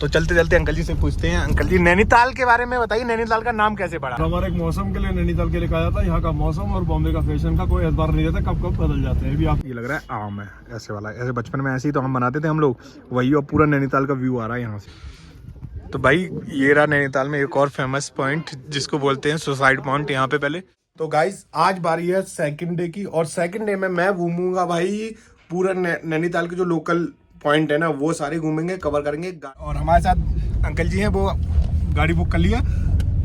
तो चलते चलते अंकल जी से पूछते हैं। अंकल जी नैनीताल के बारे में बताइए, नैनीताल का नाम कैसे पड़ा? हमारे एक मौसम के लिए नैनीताल के लिए कहा जाता है। यहाँ का मौसम और बॉम्बे का फैशन का कोई एतबार नहीं रहता, कब कब बदल जाते हैं। भी आप ये लग रहा है आम है ऐसे वाला, ऐसे बचपन में ऐसे ही तो हम बनाते थे हम लोग, वही और पूरा नैनीताल का व्यू आ रहा है यहाँ से। तो भाई ये रहा नैनीताल में एक और फेमस पॉइंट जिसको बोलते हैं सुसाइड पॉइंट। यहाँ पे पहले तो गाइस आज बारी है सेकंड डे की, और सेकंड डे में मैं घूमूंगा भाई पूरा नैनीताल के जो लोकल पॉइंट है ना वो सारे घूमेंगे, कवर करेंगे। और हमारे साथ अंकल जी हैं, वो गाड़ी बुक कर लिया।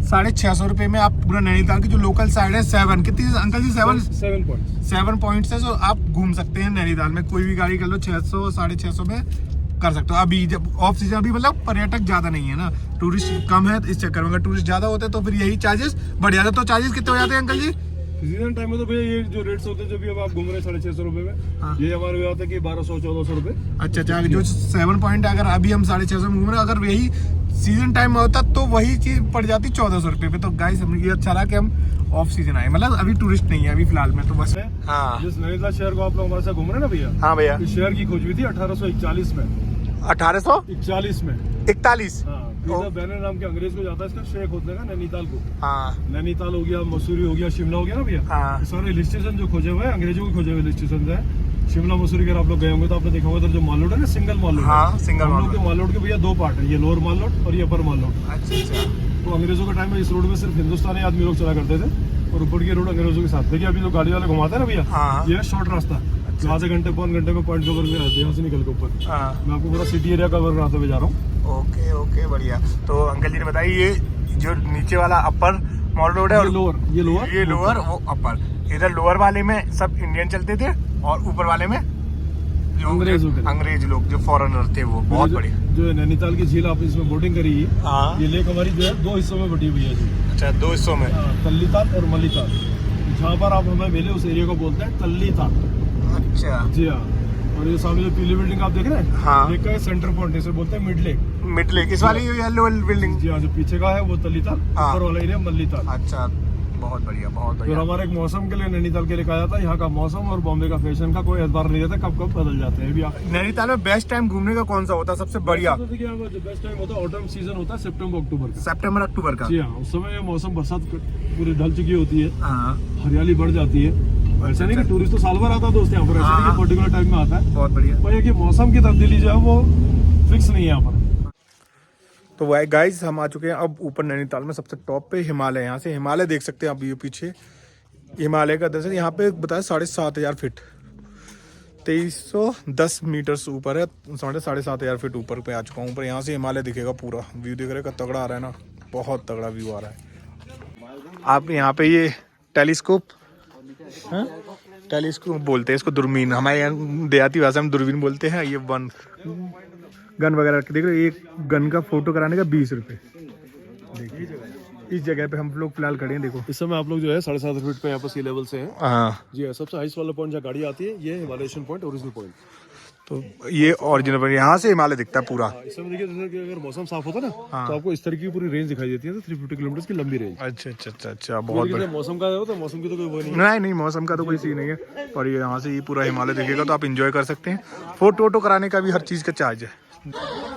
650 रुपये में आप पूरा नैनीताल की जो लोकल साइड है 7 कितनी अंकल जी 7 पॉइंट्स है, तो आप घूम सकते हैं नैनीताल में। कोई भी गाड़ी कर लो 600 650 में कर सकते हो। अभी जब ऑफ सीजन, अभी मतलब पर्यटक ज्यादा नहीं है ना, टूरिस्ट कम है, इस चक्कर में अगर टूरिस्ट ज्यादा होते तो फिर यही चार्जेस बढ़ जाते। तो चार्जेस कितने हो जाते हैं अंकल जी? सीजन टाइम में तो भैया ये जो रेट्स होते हैं, जो भी अब आप घूम रहे हैं 650 रुपए में, हाँ। ये हमारे यहाँ आता है कि 1200-1400 रुपए। अच्छा, जो 7 पॉइंट अगर अभी हम 650 में घूम रहे हैं, अगर यही सीजन टाइम में होता तो वही चीज पड़ जाती 1400 रुपये पे। तो गाइस हमें ये अच्छा रहा कि हम ऑफ सीजन आए, मतलब अभी टूरिस्ट नहीं है अभी फिलहाल में, तो बस। हाँ जिस नैनीताल शहर को आप लोग हमारे साथ घूम रहे हैं ना भैया, हाँ भैया, इस शहर की खोज हुई थी 1841 में। 1841 में 41 बैनर नाम के अंग्रेज को जाता है इसका शेख होने का नैनीताल को। हाँ नैनीताल हो गया, मसूरी हो गया, शिमला हो गया ना भैया। हाँ। ये सारे हिल स्टेशन जो खोजे हुए हैं, अंग्रेजों के खोजे हुए हिल स्टेशन है। शिमला मसूरी अगर आप लोग गए होंगे तो आपने देखा होगा, जो माल रोड है ना, सिंगल माल रोड। हाँ, सिंगल माल रोड। माल रोड के भैया 2 पार्ट है, ये लोअर माल रोड और ये अपर माल रोड। अच्छा। तो अंग्रेजों के टाइम में इस रोड में सिर्फ हिंदुस्तानी आदमी लोग चला करते थे, और ऊपर की रोड अंग्रेजों के साथ। देखिए अभी जो गाड़ी वाले घुमाते हैं ना भैया, हाँ। ये शॉर्ट रास्ता, जो आधे घंटे पौन घंटे में पॉइंट कवर में आते हैं यहाँ से निकल के ऊपर। हाँ। मैं आपको पूरा सिटी एरिया कवर कराते हुए जा रहा हूँ। ओके बढ़िया। तो अंकल जी ने बताइए, ये जो नीचे वाला अपर मॉल रोड है, और ये लोअर वो अपर। इधर लोअर वाले में सब इंडियन चलते थे, और ऊपर वाले में जो अंग्रेज लोग जो फॉरेनर थे वो। बहुत बढ़िया। जो नैनीताल की झील आप इसमें बोटिंग करी है, हाँ। ये लेक हमारी जो है 2 हिस्सों में बटी हुई है जी। अच्छा, 2 हिस्सों में। तल्लीताल और मल्लीताल। जहाँ पर आप हमें मिले उस एरिया को बोलते हैं तल्लीताल। अच्छा जी हाँ। और ये सामने जो पीली बिल्डिंग आप देख रहे हैं, हाँ, लेक का सेंटर पॉइंट, इसे बोलते हैं मिड लेक। इस वाली येलो बिल्डिंग। जी हाँ, जो पीछे का है वो तल्लीताल, ऊपर वाला एरिया मल्लीताल। अच्छा, बहुत बढ़िया बहुत बढ़िया। और हमारे एक मौसम के लिए नैनीताल के लिए कहा जाता है। यहाँ का मौसम और बॉम्बे का फैशन का कोई एतबार नहीं रहता, कब कब बदल जाते हैं। भी आप नैनीताल में बेस्ट टाइम घूमने का कौन सा होता है सबसे बढ़िया? तो देखिए जो बेस्ट टाइम होता है ऑटम सीजन होता है, सितंबर अक्टूबर का। जी हाँ, उस समय मौसम बरसात पूरी ढल चुकी होती है, हाँ। हरियाली बढ़ जाती है। ऐसा नहीं कि टूरिस्ट तो साल भर आता है दोस्त यहाँ पर, ऐसा नहीं कि पर्टिकुलर टाइम में आता है। बहुत बढ़िया। पर ये कि मौसम की तब्दीली जो है वो फिक्स नहीं है यहाँ पर। तो वह गाइस हम आ चुके हैं अब ऊपर नैनीताल में सबसे टॉप पे हिमालय। यहाँ से हिमालय देख सकते हैं आप, ये पीछे हिमालय का दर्शन। यहाँ पे बताया 7,500 फीट, 2310 मीटर से ऊपर है, 7,500 फीट ऊपर पे आ चुका हूँ। ऊपर यहाँ से हिमालय दिखेगा, पूरा व्यू दिख रहा है, तगड़ा आ रहा है ना, बहुत तगड़ा व्यू आ रहा है। आप यहाँ पे ये टेलीस्कोप बोलते हैं इसको, दूरबीन, हमारे यहाँ देहाती भाषा में दूरबीन बोलते हैं। ये गन वगैरह देख रहे हो, एक गन का फोटो कराने का 20 रुपये। देखिए इस जगह पे हम लोग फिलहाल खड़े हैं, देखो इस समय आप लोग जो है 7.5 फीट पे यहाँ पर सी लेवल से हैं। हाँ जी, सबसे हाईएस्ट वाला पॉइंट जहाँ गाड़ी आती है ये हिमालयन पॉइंट, ओरिजिनल पॉइंट। तो ये ओरिजिनल पॉइंट, यहाँ से हिमालय दिखता है पूरा। इस समय देखिए जैसे कि अगर मौसम साफ होता है ना, तो आपको इस तरह की पूरी रेंज दिखाई देती है, तो 350 किलोमीटर की लंबी रेंज। अच्छा, बहुत बढ़िया। मौसम का हो तो मौसम की तो कोई वो नहीं। मौसम का तो कोई सीन नहीं है, पर ये यहाँ से ये पूरा हिमालय दिखेगा तो आप इंजॉय कर सकते हैं। फोटो कराने का भी हर चीज़ का चार्ज है।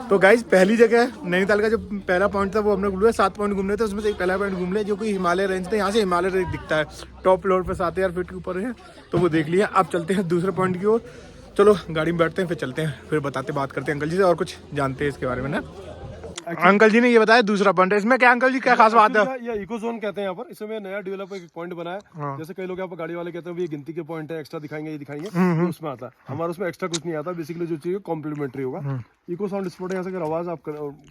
तो गाइज पहली जगह नैनीताल का जो पहला पॉइंट था वो हमने घूम लिया। 7 पॉइंट घूमने थे, उसमें से एक पहला पॉइंट घूम लिया जो कि हिमालय रेंज थे। यहाँ से हिमालय रेंज दिखता है, टॉप फ्लोर पे 7,000 फीट के ऊपर है, तो वो देख लिया। अब चलते हैं दूसरे पॉइंट की ओर। चलो गाड़ी में बैठते हैं, फिर चलते हैं, फिर बात करते हैं अंकल जी से और कुछ जानते हैं इसके बारे में ना। अंकल जी ने ये बताया दूसरा पॉइंट है, इसमें क्या अंकल जी क्या खास बात है? ये इको जोन कहते हैं यहाँ पर। इसमें नया डेवलप एक पॉइंट बनाया। हाँ। जैसे कई लोग यहाँ पर गाड़ी वाले कहते हैं ये गिनती के पॉइंट है, एक्स्ट्रा दिखाएंगे, ये दिखाएंगे, तो उसमें आता है। हमारा उसमें एक्स्ट्रा कुछ नहीं आता, बेसिकली जो चीज कॉम्प्लीमेंट्री होगा। इको साउंड स्पॉट है, यहाँ से अगर आवाज आप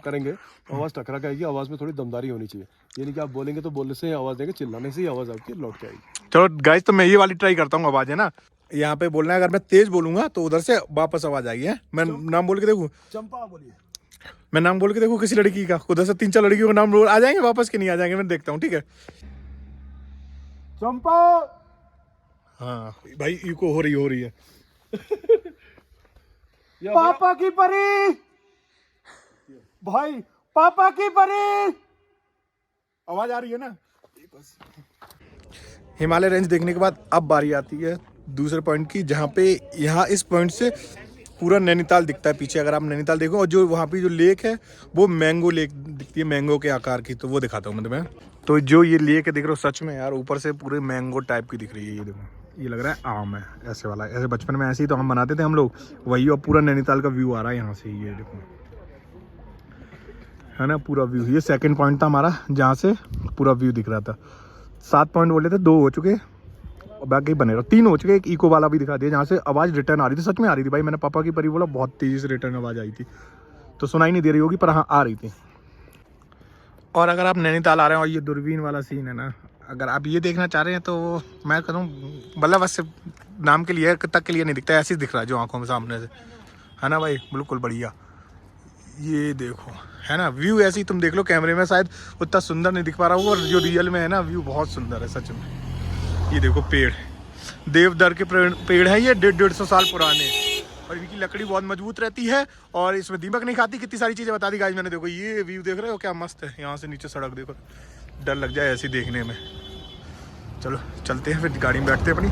करेंगे तो आवाज टकरा के आएगी। आवाज में थोड़ी दमदारी होनी चाहिए, यानी कि आप बोलेंगे तो बोलने से ही आवाज देंगे, चिल्लाने से ही आवाज आपकी लौट के आएगी। चलो गाइस, तो मैं ये वाली ट्राई करता हूँ आवाज, है ना, यहाँ पे बोलना है। अगर मैं तेज बोलूंगा तो उधर से वापस आवाज आएगी। है मैं नाम बोल के देखूँ? चंपा बोलिए। मैं नाम बोल के देखूँ किसी लड़की का, उधर से 3-4 लड़कियों का नाम बोल आ जाएंगे वापस के नहीं आ जाएंगे, मैं देखता हूँ। ठीक है, चंपा। हाँ भाई इको हो रही है। पापा की परी भाई, पापा की परी, आवाज आ रही है ना? हिमालय रेंज देखने के बाद अब बारी आती है दूसरे पॉइंट की, जहाँ पे यहाँ इस पॉइंट से पूरा नैनीताल दिखता है पीछे, अगर आप नैनीताल देखो। और जो वहाँ पे जो लेक है वो मैंगो लेक दिखती है, मैंगो के आकार की, तो वो दिखाता हूँ मतलब मैं। तो जो ये लेक है दिख रहा हो सच में यार, ऊपर से पूरे मैंगो टाइप की दिख रही है। ये देखो, ये लग रहा है आम है ऐसे वाला। ऐसे बचपन में ऐसे ही तो हम बनाते थे हम लोग, वही। और पूरा नैनीताल का व्यू आ रहा है यहाँ से, ये देखो है ना पूरा व्यू। ये सेकंड पॉइंट था हमारा जहाँ से पूरा व्यू दिख रहा था। 7 पॉइंट बोले थे, 2 हो चुके और बाकी बने रहो, 3 हो चुके। एक इको वाला भी दिखा दिया जहाँ से आवाज़ रिटर्न आ रही थी, सच में आ रही थी भाई। मैंने पापा की परी बोला बहुत तेज़ी से रिटर्न आवाज़ आई थी, तो सुनाई नहीं दे रही होगी पर हाँ आ रही थी। और अगर आप नैनीताल आ रहे हैं और ये दूरबीन वाला सीन है ना, अगर आप ये देखना चाह रहे हैं तो मैं कहूँ मतलब बस नाम के लिए तक के लिए नहीं दिखता, ऐसे ही दिख रहा है जो आंखों में सामने से, है ना भाई, बिल्कुल बढ़िया। ये देखो है ना व्यू, ऐसे ही तुम देख लो कैमरे में शायद उतना सुंदर नहीं दिख पा रहा हूँ, और जो रियल में है ना व्यू बहुत सुंदर है सच में। ये देखो पेड़, देवदार के पेड़ है ये 150 साल पुराने, और इनकी लकड़ी बहुत मजबूत रहती है और इसमें दीमक नहीं खाती। कितनी सारी चीज़ें बता दी गाइस मैंने। देखो ये व्यू देख रहे हो क्या मस्त है, यहाँ से नीचे सड़क देखो, डर लग जाए ऐसे देखने में। चलो चलते हैं फिर, गाड़ी में बैठते हैं अपनी।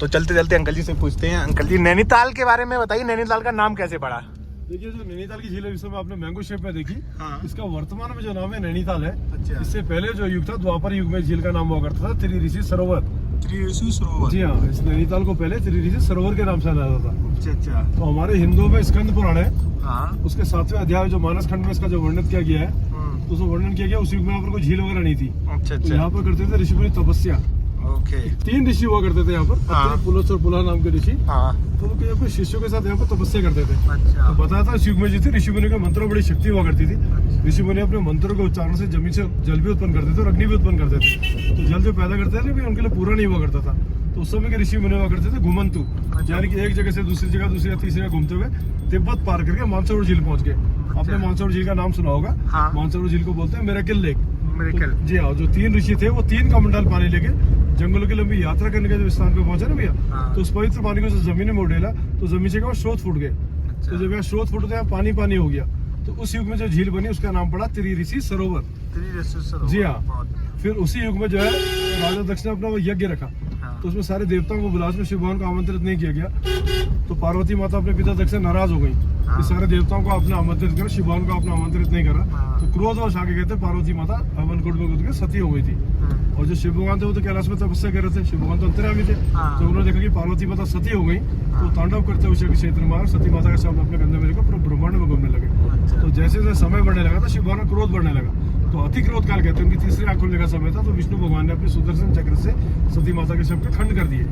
तो चलते चलते अंकल जी से पूछते हैं, अंकल जी नैनीताल के बारे में बताइए, नैनीताल का नाम कैसे पड़ा? देखिए जो नैनीताल की झील है, इस समय आपने मैंगो शेप में देखी। हाँ। इसका वर्तमान में जो नाम है नैनीताल है। अच्छा। इससे पहले जो युग था, द्वापर युग में झील का नाम हुआ करता था त्रिऋषि सरोवर। त्रिऋषि सरोवर? जी हाँ, इस नैनीताल को पहले त्रिऋषि सरोवर के नाम से जाना जाता था। अच्छा अच्छा। तो हमारे हिंदुओं में स्कंद पुराण है, हाँ। उसके 7वें अध्याय जो मानस खंड में इसका जो वर्णन किया गया है, तो उसमें वर्णन किया गया उस युग में यहाँ पर कोई झील वगैरह नहीं थी। अच्छा तो अच्छा। यहाँ पर करते थे ऋषि मुनि तपस्या। ओके। 3 ऋषि हुआ करते थे यहाँ पर, हाँ। अत्रि, पुलस्त्य और पुलह नाम के ऋषि। हाँ। तो उनके अपने शिष्यों के साथ यहाँ पर तपस्या करते थे। अच्छा। तो बताया था इस युग में जो थी ऋषि मुनि के मंत्रों में बड़ी शक्ति हुआ करती थी। ऋषि मुनि अपने मंत्रों के उच्चारण से जमीन से जल भी उत्पन्न करते थे और अग्नि भी उत्पन्न करते थे। तो जल जो पैदा करते थे उनके लिए पूरा नहीं हुआ करता था। तो उस समय के ऋषि मुनि हुआ करते थे घुमंतु, यानी कि एक जगह से दूसरी जगह, दूसरी या तीसरी जगह घूमते हुए तिब्बत पार करके मानसरोवर झील पहुंच गए। आपने मानसरोवर झील का नाम सुना होगा। हाँ। मानसरोवर झील को बोलते हैं मिरेकल लेक। मिरेकल। तो, जी हाँ, जो 3 ऋषि थे वो 3 कमंडल पानी लेके जंगलों की लंबी यात्रा करने के जब स्थान पे पहुंचे ना भैया, हाँ। तो उस पवित्र पानी को जमीन में उड़ेला, तो जमीन से क्या स्रोत फूट गए। अच्छा। तो जब यहाँ स्रोत फूटे तो यहाँ पानी पानी हो गया। तो उस युग में जो झील बनी उसका नाम पड़ा त्रिऋषि सरोवर। त्रिऋषि सरोवर। जी हाँ। फिर उसी युग में जो है राजा दक्ष ने अपना वो यज्ञ रखा। हाँ। तो उसमें सारे देवताओं को बुला, उसमें शिव भगवान को आमंत्रित नहीं किया गया। तो पार्वती माता अपने पिता दक्ष से नाराज हो गई। हाँ। कि सारे देवताओं को अपना आमंत्रित करा, शिव भगवान को अपना आमंत्रित नहीं करा। हाँ। तो क्रोधवश आगे कहते पार्वती माता हवन कुंड में कूद के सती हो गई थी। और जो शिव भगवान थे वो तो कैलाश में तपस्या कर रहे थे, शिव भगवान तो अंतर्यामी थे। हाँ। तो उन्होंने देखा कि पार्वती माता सती हो गई, तो तांडव करते हुए क्षेत्र में सती माता का शब्द अपने कंधे में लेकर पूरे ब्रह्मांड में घूमने लगे। अच्छा। तो जैसे जैसे समय बढ़ने लगा था शिव भगवान का क्रोध बढ़ने लगा। तो अति क्रोध काल कहते हैं, उनकी तीसरी आंख खुलने का समय था। तो विष्णु भगवान ने अपने सुदर्शन चक्र से सती माता के शव के खंड कर दिए।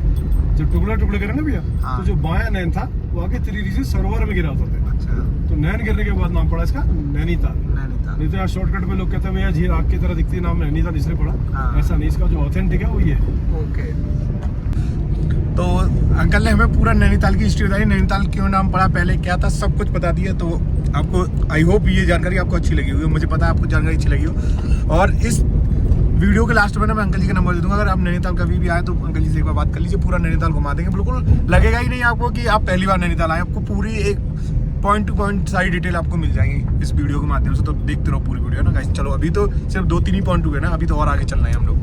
जब टुकड़ा टुकड़े करे ना भैया, हाँ। तो जो बायां नैन था वो आगे त्रिऋषि सरोवर में गिरा होता था। अच्छा। तो नैन गिरने के बाद नाम पड़ा इसका नैनीताल। नैनीताल। नहीं तो यहाँ शॉर्टकट में लोग कहते हैं भैया झील आग की तरह दिखती है, नाम नैनीताल इसलिए पड़ा। हाँ। ऐसा नहीं, इसका जो ऑथेंटिक है वो ये है। ओके। तो अंकल ने हमें पूरा नैनीताल की हिस्ट्री बताई, नैनीताल क्यों नाम पड़ा, पहले क्या था, सब कुछ बता दिया। तो आपको आई होप ये जानकारी आपको अच्छी लगी होगी, मुझे पता है आपको जानकारी अच्छी लगी हो। और इस वीडियो के लास्ट में ना मैं अंकल जी का नंबर दे दूंगा, अगर आप नैनीताल कभी भी आए तो अंकल जी से एक बार बात कर लीजिए, पूरा नैनीताल घुमा देंगे। बिल्कुल लगेगा ही नहीं आपको कि आप पहली बार नैनीताल आए, आपको पूरी एक पॉइंट टू पॉइंट सारी डिटेल आपको मिल जाएंगी इस वीडियो के माध्यम से। तो देखते रहो पूरी वीडियो ना गाइस। चलो अभी तो सिर्फ 2-3 ही पॉइंट हुए ना, अभी तो और आगे चलना है हम लोग,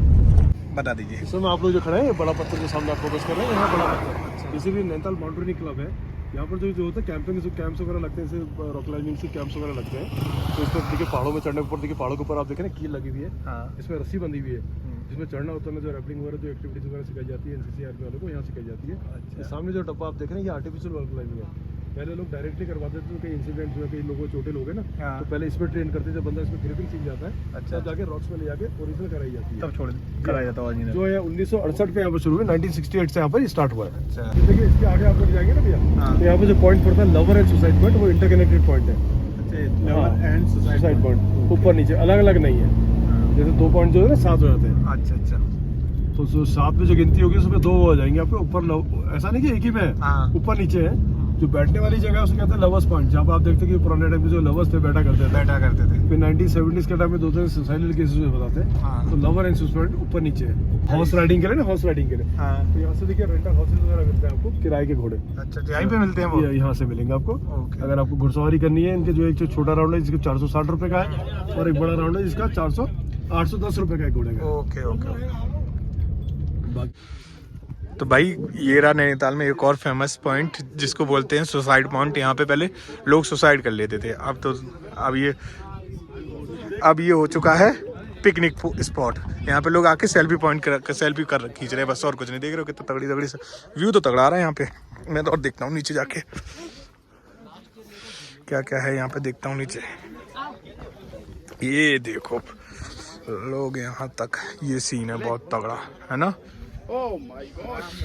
बता दीजिए। इस समय आप लोग जो खड़े हैं बड़ा पत्थर के सामने आप फोकस कर रहे हैं, यहाँ बड़ा पत्थर इसीलिए नैनीताल माउंटेनिंग क्लब है। यहाँ पर जो होता है कैंपिंग कैंप्स वगैरह लगते हैं, जैसे रॉक क्लाइंबिंग के कैंप्स वगैरह लगते हैं। तो इस पर देखिए पहाड़ों में चढ़ने के ऊपर, देखिए पहाड़ों के ऊपर आप देखें ना कील लगी हुई है। हाँ। इसमें रस्सी बंधी हुई है, जिसमें चढ़ना उतरना जो रैपलिंग वगैरह जो एक्टिविटीज वगैरह सिखाई जाती है एनसीसी आर्मी वालों को, यहाँ सिखाई जाती है। अच्छा। सामने जो डब्बा आप देख रहे हैं ये आर्टिफिशियल रॉक क्लाइंबिंग है। पहले लोग डायरेक्टली करवाते थे, तो कई इंसिडेंट्स हुए, कई लोगों चोटे लोग हैं ना, हाँ। तो पहले इसमें ट्रेन करते थे, बंदा इसमें ग्रिपिंग सीख जाता है। अच्छा। तब जाके रॉक्स में ले जाके ओरिजिनल कराई जाती है, तब छोड़ कराया जाता है जो है 1968 में यहाँ पर शुरू हुई, 1968 से यहाँ पर स्टार्ट हुआ है। अच्छा। देखिए इसके आगे आप लोग जाएंगे ना भैया, हाँ। तो यहाँ पे जो पॉइंट पड़ता है लवर एंड सुसाइड पॉइंट, वो इंटरकनेक्टेड पॉइंट है। लेवल एंड सुसाइड पॉइंट ऊपर नीचे अलग अलग नहीं है, जैसे 2 पॉइंट जो है ना 7 हो जाते हैं। अच्छा अच्छा। तो जो 7 में जो गिनती होगी उसमें 2 हो जाएंगे आपके ऊपर। ऐसा नहीं कि एक ही में है, हाँ। ऊपर नीचे है। जो बैठने वाली जगह है उसे कहते हैं लवर्स पॉइंट, जहाँ आप देखते हैं कि पुराने टाइम में जो लवर्स थे बैठा करते थे। फिर 1970s के टाइम में 2-3 सुसाइडल केसेस में बताते हैं। हाँ। तो लवर एंड सुसाइड ऊपर नीचे है, हॉर्स राइडिंग के लिए ना, हॉर्स राइडिंग के लिए। हाँ। तो यहाँ से देखिए रेंटल हाउसेस वगैरह मिलते हैं आपको, किराए के घोड़े। अच्छा, यहीं पे मिलते हैं वो? यहाँ से मिलेंगे आपको। ओके। अगर आपको घुड़सवारी करनी है, इनके जो एक छोटा राउंड है जिसका 460 रुपए का है, और एक बड़ा राउंड है जिसका 810 रुपए का है घोड़े का। Okay okay. तो भाई ये रहा नैनीताल में एक और फेमस पॉइंट जिसको बोलते हैं सुसाइड पॉइंट। यहाँ पे पहले लोग सुसाइड कर लेते थे, अब ये हो चुका है पिकनिक स्पॉट। यहाँ पे लोग आके सेल्फी खींच रहे हैं बस, और कुछ नहीं। देख रहे हो कितना तगड़ी व्यू तो तगड़ा आ रहा है यहाँ पे। मैं तो और देखता हूँ नीचे जाके क्या क्या है यहाँ पे, देखता हूँ नीचे। ये देखो लोग यहाँ तक, ये सीन है बहुत तगड़ा है ना।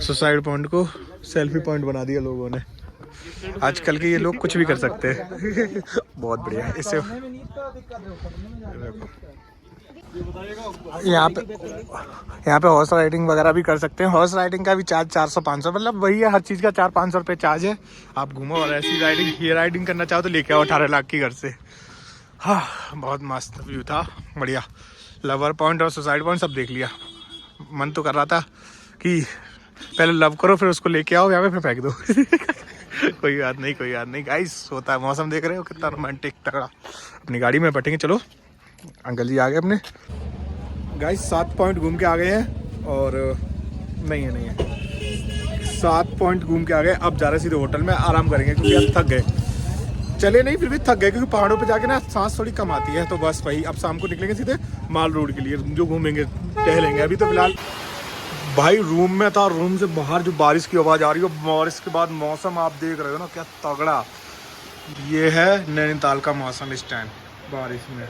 सुसाइड पॉइंट को सेल्फी पॉइंट बना दिया लोगों ने। आजकल के ये लोग कुछ भी कर सकते हैं। बहुत बढ़िया। इससे यहाँ पे हॉर्स राइडिंग वगैरह भी कर सकते हैं। हॉर्स राइडिंग का भी चार्ज 400-500, मतलब वही है, हर चीज़ का 400-500 रुपये चार्ज है। आप घूमो और ऐसी राइडिंग करना चाहो तो लेके आओ 18 लाख की घर से। हाँ बहुत मस्त व्यू था, बढ़िया। लवर पॉइंट और सुसाइड पॉइंट सब देख लिया। मन तो कर रहा था कि पहले लव करो फिर उसको लेके आओ यहाँ पे, फिर फेंक दो। कोई बात नहीं गाइस, होता है। मौसम देख रहे हो कितना रोमांटिक तगड़ा। अपनी गाड़ी में बैठेंगे। चलो अंकल जी आ गए अपने। गाइस 7 पॉइंट घूम के आ गए हैं, और नहीं है 7 पॉइंट घूम के आ गए। अब जा रहे सीधे होटल में आराम करेंगे क्योंकि अब थक गए। चले नहीं फिर भी थक गए, क्योंकि पहाड़ों पे जाके ना सांस थोड़ी कम आती है। तो बस वही, अब शाम को निकलेंगे सीधे माल रोड के लिए, जो घूमेंगे टहलेंगे। अभी तो फिलहाल भाई रूम में था, रूम से बाहर जो बारिश की आवाज़ आ रही है, और इसके बाद मौसम आप देख रहे हो ना क्या तगड़ा। ये है नैनीताल का मौसम इस टाइम बारिश में,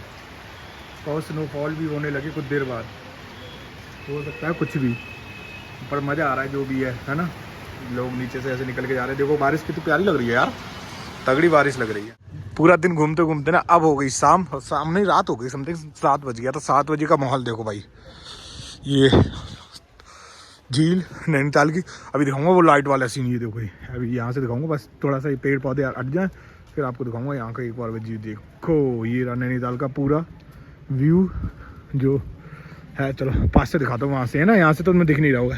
और स्नोफॉल भी होने लगी कुछ देर बाद, हो सकता है कुछ भी, पर मज़ा आ रहा है जो भी है ना। लोग नीचे से ऐसे निकल के जा रहे हैं। देखो बारिश कितनी प्यारी लग रही है यार, तगड़ी बारिश लग रही है। पूरा दिन घूमते घूमते ना अब हो गई शाम नहीं रात हो गई, समथिंग 7 बज गया। तो 7 बजे का माहौल देखो भाई, ये झील नैनीताल की। अभी दिखाऊंगा वो लाइट वाला सीन, ये देखो। अभी यहाँ से दिखाऊंगा, बस थोड़ा सा पेड़ पौधे हट जाए फिर आपको दिखाऊंगा यहाँ का एक बार जी। देखो ये रहा नैनीताल का पूरा व्यू जो है। चलो पास से दिखाता हूँ, वहाँ से है ना, यहाँ से तो तुम्हें दिख नहीं रहा होगा।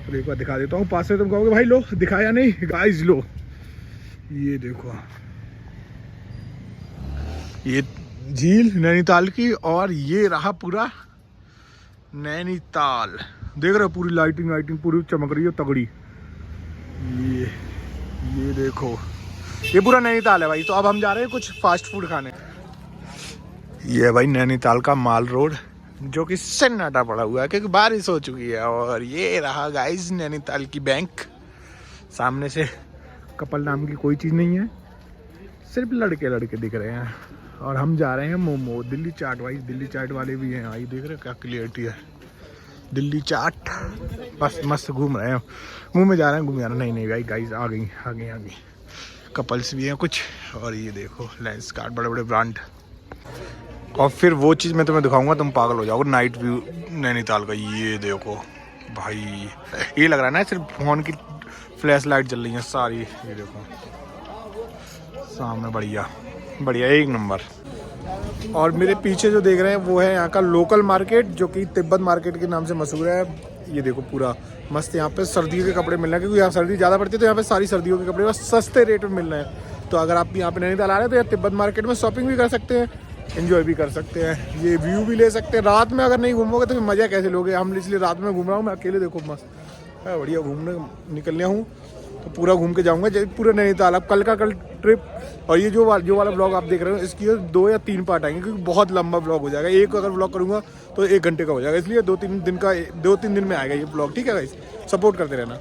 तो एक बार दिखा देता हूँ पास से। तुम कहोगे भाई लो दिखाया नहीं, गाइस लो ये देखो, ये झील नैनीताल की, और ये रहा पूरा नैनीताल। देख रहे हो पूरी लाइटिंग पूरी चमक रही है तगड़ी। ये देखो, ये पूरा नैनीताल है भाई। तो अब हम जा रहे हैं कुछ फास्ट फूड खाने। ये भाई नैनीताल का माल रोड, जो कि सन्नाटा पड़ा हुआ है क्योंकि बारिश हो चुकी है। और ये रहा गाइस नैनीताल की बैंक। सामने से कपल नाम की कोई चीज़ नहीं है, सिर्फ लड़के दिख रहे हैं। और हम जा रहे हैं मोमो, दिल्ली चाट। भाई दिल्ली चाट वाले भी हैं, आई देख रहे हो क्या क्लियरिटी है। दिल्ली चाट बस मस्त घूम रहे हैं, मुंह में जा रहे हैं घूम जाना। नहीं भाई गाइस आ गई कपल्स भी हैं कुछ। और ये देखो लेंस कार्ड, बड़े बड़े ब्रांड। और फिर वो चीज़ मैं तुम्हें दिखाऊंगा, तुम पागल हो जाओगे। नाइट व्यू नैनीताल का, ये देखो भाई। ये लग रहा है ना सिर्फ फोन की फ्लैश लाइट जल रही है सारी। ये देखो सामने, बढ़िया एक नंबर। और मेरे पीछे जो देख रहे हैं वो है यहाँ का लोकल मार्केट, जो कि तिब्बत मार्केट के नाम से मशहूर है। ये देखो पूरा मस्त, यहाँ पे सर्दियों के कपड़े मिल रहे हैं क्योंकि यहाँ सर्दी ज़्यादा पड़ती है। तो यहाँ पे सारी सर्दियों के कपड़े बस सस्ते रेट में मिल रहे हैं। तो अगर आप यहाँ पे नैनीताल आ रहे हैं तो यहाँ तिब्बत मार्केट में शॉपिंग भी कर सकते हैं, एंजॉय भी कर सकते हैं, ये व्यू भी ले सकते हैं। रात में अगर नहीं घूमोगे तो फिर मज़ा कैसे लोगे। हम इसलिए रात में घूम रहा हूँ मैं अकेले। देखो मस्त है, बढ़िया घूमने निकलने हूँ तो पूरा घूम के जाऊँगा पूरा नैनीताल। अब कल ट्रिप, और ये जो वाला ब्लॉग आप देख रहे हो इसकी 2 या 3 पार्ट आएंगे क्योंकि बहुत लंबा ब्लॉग हो जाएगा। एक अगर ब्लॉग करूँगा तो 1 घंटे का हो जाएगा, इसलिए 2-3 दिन में आएगा ये ब्लॉग। ठीक है गाइस, सपोर्ट करते रहना।